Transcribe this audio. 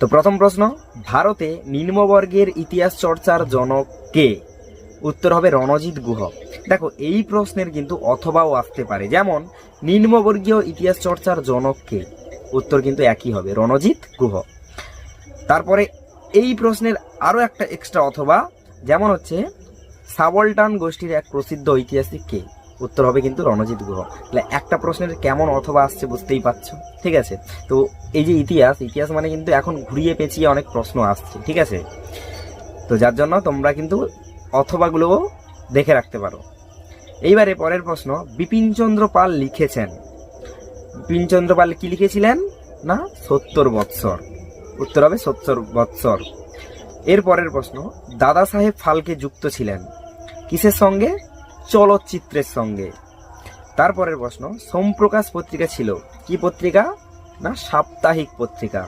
তো প্রথম প্রশ্ন, ভারতে নিম্নবর্গের ইতিহাস চর্চার জনক কে? উত্তর হবে রণজিৎ গুহ। দেখো এই প্রশ্নের কিন্তু অথবাও আসতে পারে, যেমন নিম্নবর্গীয় ইতিহাস চর্চার জনক কে, উত্তর কিন্তু একই হবে রণজিৎ গুহ। তারপরে এই প্রশ্নের আরো একটা এক্সট্রা অথবা, যেমন হচ্ছে সাবলটান গোষ্ঠীর এক প্রসিদ্ধ ঐতিহাসিক কে, উত্তর হবে কিন্তু রণজিৎ গুহ। তাহলে একটা প্রশ্নের কেমন অথবা আসছে বুঝতেই পারছো, ঠিক আছে। তো এই যে ইতিহাস মানে কিন্তু এখন ঘুরিয়ে পেঁচিয়ে অনেক প্রশ্ন আসছে, ঠিক আছে। তো যার জন্য তোমরা কিন্তু অথবাগুলোও দেখে রাখতে পারো। এইবারে পরের প্রশ্ন, বিপিনচন্দ্র পাল লিখেছেন, বিপিনচন্দ্র পাল কি লিখেছিলেন না 70 বৎসর, উত্তর হবে 70 বৎসর। এর পরের প্রশ্ন, দাদা সাহেব ফালকে যুক্ত ছিলেন কিসের সঙ্গে? চলচ্চিত্রের সঙ্গে। তারপরের প্রশ্ন, সোমপ্রকাশ পত্রিকা ছিল কি পত্রিকা? না সাপ্তাহিক পত্রিকা,